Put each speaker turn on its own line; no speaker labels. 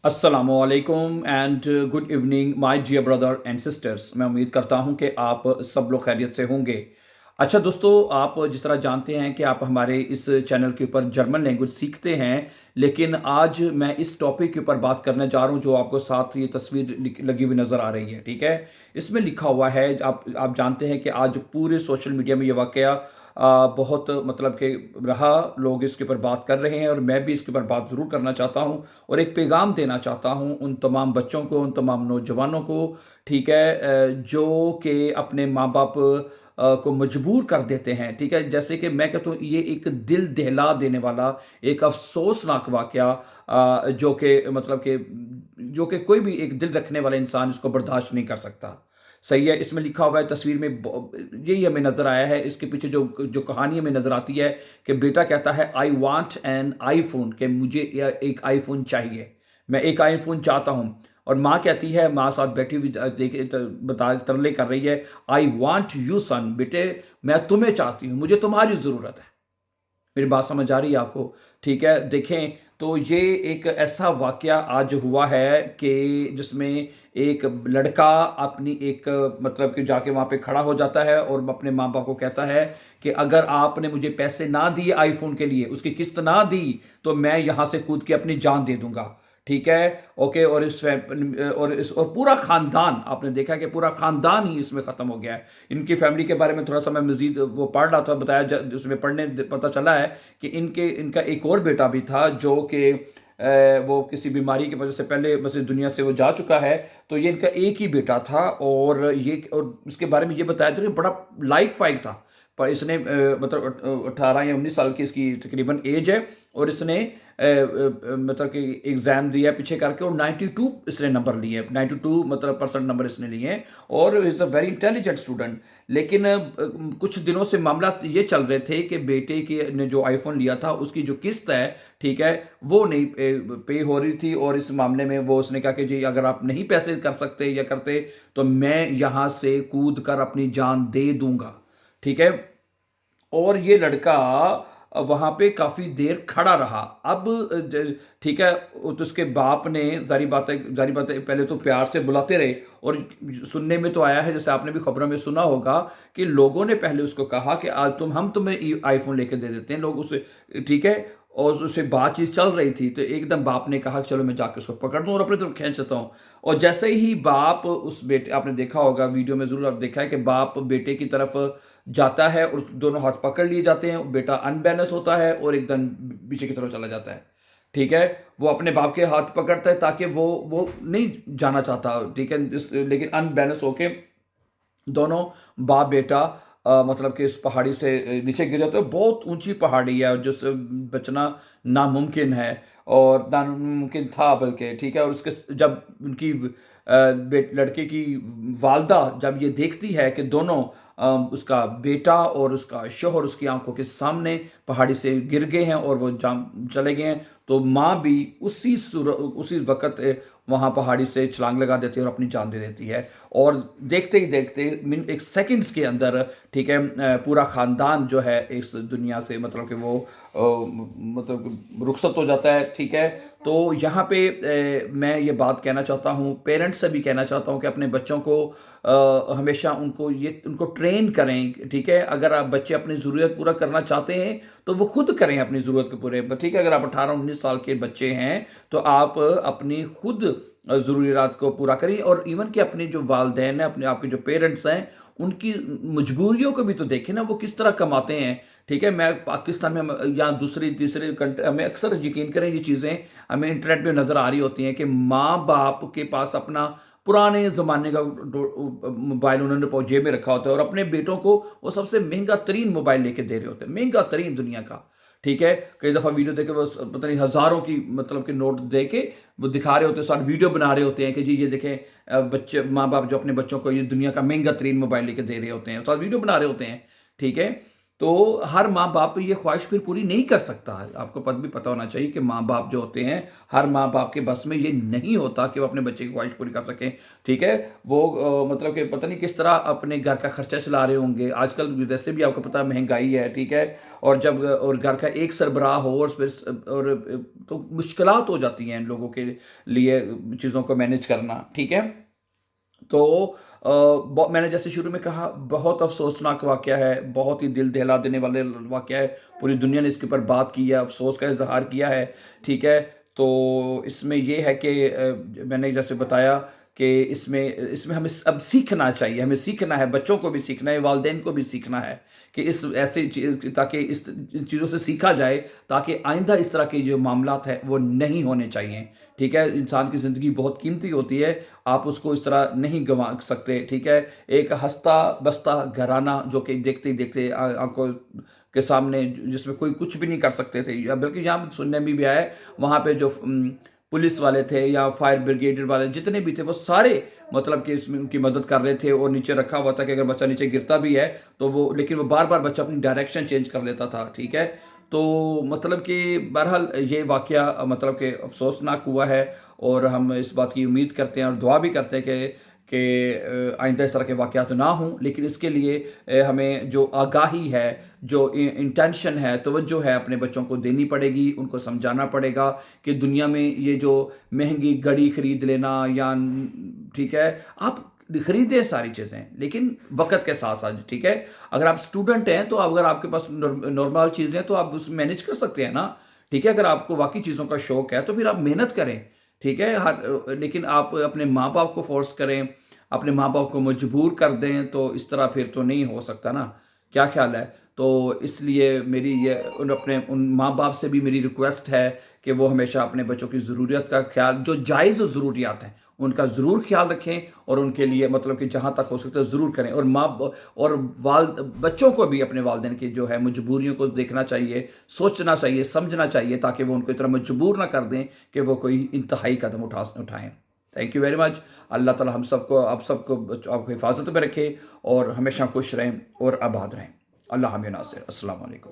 अस्सलामुअलैकुम and good evening my dear brother and sisters. मैं उम्मीद करता हूं कि आप सब लोग खैरियत से होंगे। अच्छा दोस्तों, आप जिस तरह जानते हैं कि आप हमारे इस चैनल के ऊपर जर्मन लैंग्वेज सीखते हैं, लेकिन आज मैं इस टॉपिक के ऊपर बात करने जा रहा हूं जो आपको साथ ये तस्वीर लगी हुई नज़र आ रही है। ठीक है, इसमें लिखा हुआ है, आप जानते हैं कि आज पूरे सोशल मीडिया में ये वाकया बहुत मतलब कि रहा, लोग इसके ऊपर बात कर रहे हैं और मैं भी इसके ऊपर बात ज़रूर करना चाहता हूं और एक पैगाम देना चाहता हूं उन तमाम बच्चों को, उन तमाम नौजवानों को। ठीक है, जो कि अपने माँ बाप को मजबूर कर देते हैं। ठीक है, जैसे कि मैं कहता हूँ ये एक दिल दहला देने वाला एक अफसोसनाक वाकया, जो कि कोई भी एक दिल रखने वाला इंसान इसको बर्दाश्त नहीं कर सकता। सही है, इसमें लिखा हुआ है तस्वीर में, यही हमें नज़र आया है। इसके पीछे जो जो कहानी हमें नज़र आती है कि बेटा कहता है आई वांट एन आईफोन, कि मुझे एक आईफोन चाहिए, मैं एक आईफोन चाहता हूँ। और माँ कहती है, माँ साथ बैठी हुई देखे बता तरले कर रही है, आई वांट यू सन, बेटे मैं तुम्हें चाहती हूँ, मुझे तुम्हारी ज़रूरत है। मेरी बात समझ आ रही है आपको? ठीक है, देखें तो ये एक ऐसा वाकया आज हुआ है कि जिसमें एक लड़का अपनी एक मतलब कि जाके वहाँ पे खड़ा हो जाता है और अपने माँ बाप को कहता है कि अगर आपने मुझे पैसे ना दिए आईफोन के लिए, उसकी किस्त ना दी, तो मैं यहाँ से कूद के अपनी जान दे दूंगा। ठीक है, ओके। और पूरा खानदान, आपने देखा कि पूरा खानदान ही इसमें ख़त्म हो गया है। इनकी फैमिली के बारे में थोड़ा सा मैं मज़ीद वो पढ़ रहा था, बताया उसमें पढ़ने पता चला है कि इनका एक और बेटा भी था जो कि वो किसी बीमारी की वजह से पहले बस इस दुनिया से वो जा चुका है। तो ये इनका एक ही बेटा था और इसके बारे में ये बताया था कि बड़ा लाइक फाइक था। पर इसने मतलब 18 या 19 साल की इसकी तकरीबन एज है और इसने मतलब कि एग्ज़ाम दिया पीछे करके और 92 इसने नंबर लिए, 92 मतलब परसेंट नंबर इसने लिए हैं और is a very intelligent student. लेकिन कुछ दिनों से मामला ये चल रहे थे कि बेटे की ने जो आईफोन लिया था उसकी जो किस्त है, ठीक है, वो नहीं पे हो रही थी। और इस मामले में वो उसने कहा कि जी अगर आप नहीं पैसे कर सकते या करते तो मैं यहाँ से कूद कर अपनी जान दे दूंगा। ठीक है, और ये लड़का वहाँ पे काफ़ी देर खड़ा रहा। अब ठीक है, तो उसके बाप ने जारी बात है पहले तो प्यार से बुलाते रहे और सुनने में तो आया है, जैसे आपने भी खबरों में सुना होगा, कि लोगों ने पहले उसको कहा कि आज हम तुम्हें आईफोन लेके दे देते हैं, लोग उसे, ठीक है, और उससे बातचीत चल रही थी तो एकदम बाप ने कहा कि चलो मैं जाके उसको पकड़ दूँ और अपनी तरफ खींच लेता हूँ। और जैसे ही बाप उस बेटे, आपने देखा होगा वीडियो में ज़रूर आप देखा है कि बाप बेटे की तरफ जाता है और दोनों हाथ पकड़ लिए जाते हैं, बेटा अनबैलेंस होता है और एकदम पीछे की तरफ चला जाता है। ठीक है, वो अपने बाप के हाथ पकड़ता है ताकि वो नहीं जाना चाहता। ठीक है, लेकिन अनबैलेंस होके दोनों बाप बेटा मतलब कि इस पहाड़ी से नीचे गिर जाते हैं। बहुत ऊंची पहाड़ी है और जिससे बचना नामुमकिन है और नामुमकिन था बल्कि। ठीक है, और उसके जब उनकी लड़के की वालदा जब ये देखती है कि दोनों उसका बेटा और उसका शोहर उसकी आंखों के सामने पहाड़ी से गिर गए हैं और वो जाम चले गए हैं, तो माँ भी उसी वक्त वहाँ पहाड़ी से छलांग लगा देती है और अपनी जान दे देती है। और देखते ही देखते एक सेकंड्स के अंदर, ठीक है, पूरा ख़ानदान जो है इस दुनिया से मतलब कि वो मतलब रुखसत हो जाता है। ठीक है, तो यहाँ पे मैं ये बात कहना चाहता हूँ, पेरेंट्स से भी कहना चाहता हूँ कि अपने बच्चों को हमेशा उनको ट्रेन करें। ठीक है, अगर आप बच्चे अपनी ज़रूरत पूरा करना चाहते हैं तो वो खुद करें अपनी ज़रूरत के पूरे। ठीक है, अगर आप 18-19 साल के बच्चे हैं तो आप अपनी खुद ज़रूरियात को पूरा करें और इवन कि अपने जो वालदैन हैं, अपने आपके जो पेरेंट्स हैं, उनकी मजबूरियों को भी तो देखें ना, वो किस तरह कमाते हैं। ठीक है, मैं पाकिस्तान में या दूसरी तीसरे कंट्री, हमें अक्सर यकीन करें ये चीज़ें हमें इंटरनेट पे नज़र आ रही होती हैं कि माँ बाप के पास अपना पुराने ज़माने का मोबाइल उन्होंने जेब में रखा होता है और अपने बेटों को वो सबसे महंगा तरीन मोबाइल लेके दे रहे होते हैं, महंगा तरीन दुनिया का। ठीक है, कई दफ़ा वीडियो देखे वो पता नहीं हज़ारों की मतलब के नोट दे के वो दिखा रहे होते हैं, साथ वीडियो बना रहे होते हैं कि जी ये देखें, बच्चे माँ बाप जो अपने बच्चों को ये दुनिया का महंगा तरीन मोबाइल लेके दे रहे होते हैं, साथ वीडियो बना रहे होते हैं। ठीक है, تو ہر ماں باپ یہ خواہش پھر پوری نہیں کر سکتا ہے. آپ کو بھی پتہ ہونا چاہیے کہ ماں باپ جو ہوتے ہیں ہر ماں باپ کے بس میں یہ نہیں ہوتا کہ وہ اپنے بچے کی خواہش پوری کر سکیں. ٹھیک ہے، وہ مطلب کہ پتہ نہیں کس طرح اپنے گھر کا خرچہ چلا رہے ہوں گے. آج کل ویسے بھی آپ کو پتہ مہنگائی ہے. ٹھیک ہے، اور جب اور گھر کا ایک سربراہ ہو اور پھر اور تو مشکلات ہو جاتی ہیں ان لوگوں کے لیے چیزوں کو مینیج کرنا. ٹھیک ہے، تو میں نے جیسے شروع میں کہا بہت افسوسناک واقعہ ہے، بہت ہی دل دہلا دینے والے واقعہ ہے. پوری دنیا نے اس کے اوپر بات کی ہے، افسوس کا اظہار کیا ہے. ٹھیک ہے، تو اس میں یہ ہے کہ میں نے جیسے بتایا کہ اس میں ہمیں اب سیکھنا چاہیے. ہمیں سیکھنا ہے، بچوں کو بھی سیکھنا ہے، والدین کو بھی سیکھنا ہے کہ اس ایسے تاکہ ان چیزوں سے سیکھا جائے تاکہ آئندہ اس طرح کے جو معاملات ہیں وہ نہیں ہونے چاہیے. ٹھیک ہے، انسان کی زندگی بہت قیمتی ہوتی ہے، آپ اس کو اس طرح نہیں گنوا سکتے. ٹھیک ہے، ایک ہنستا بستا گھرانہ جو کہ دیکھتے ہی دیکھتے آنکھوں کے سامنے جس میں کوئی کچھ بھی نہیں کر سکتے تھے، یا بلکہ یہاں سننے میں بھی آیا ہے وہاں پہ جو پولیس والے تھے یا فائر بریگیڈ والے جتنے بھی تھے وہ سارے مطلب کہ اس میں ان کی مدد کر رہے تھے، اور نیچے رکھا ہوا تھا کہ اگر بچہ نیچے گرتا بھی ہے تو وہ، لیکن وہ بار بار بچہ اپنی ڈائریکشن چینج کر لیتا تھا. ٹھیک ہے، تو مطلب کہ بہرحال یہ واقعہ مطلب کہ افسوسناک ہوا ہے، اور ہم اس بات کی امید کرتے ہیں اور دعا بھی کرتے ہیں کہ آئندہ اس طرح کے واقعات نہ ہوں. لیکن اس کے لیے ہمیں جو آگاہی ہے، جو انٹینشن ہے، توجہ ہے، اپنے بچوں کو دینی پڑے گی. ان کو سمجھانا پڑے گا کہ دنیا میں یہ جو مہنگی گھڑی خرید لینا یا ٹھیک ہے، آپ خریدیں ساری چیزیں لیکن وقت کے ساتھ ساتھ. ٹھیک ہے، اگر آپ اسٹوڈنٹ ہیں تو اگر آپ کے پاس نارمل چیزیں ہیں تو آپ اس مینیج کر سکتے ہیں نا. ٹھیک ہے، اگر آپ کو واقعی چیزوں کا شوق ہے تو پھر آپ محنت کریں. ٹھیک ہے، لیکن آپ اپنے ماں باپ کو فورس کریں، اپنے ماں باپ کو مجبور کر دیں تو اس طرح پھر تو نہیں ہو سکتا نا. کیا خیال ہے؟ تو اس لیے میری یہ ان ماں باپ سے بھی میری ریکویسٹ ہے کہ وہ ہمیشہ اپنے بچوں کی ضروریت کا خیال، جو جائز ضروریات ہیں ان کا ضرور خیال رکھیں، اور ان کے لیے مطلب کہ جہاں تک ہو سکتا ہے ضرور کریں. اور بچوں کو بھی اپنے والدین کی جو ہے مجبوریوں کو دیکھنا چاہیے، سوچنا چاہیے، سمجھنا چاہیے، تاکہ وہ ان کو اتنا مجبور نہ کر دیں کہ وہ کوئی انتہائی قدم اٹھائیں. Thank you very much. اللہ تعالیٰ ہم سب کو، آپ سب کو، آپ کو حفاظت میں رکھے اور ہمیشہ خوش رہیں اور آباد رہیں. اللہ حافظ ناصر. السلام علیکم.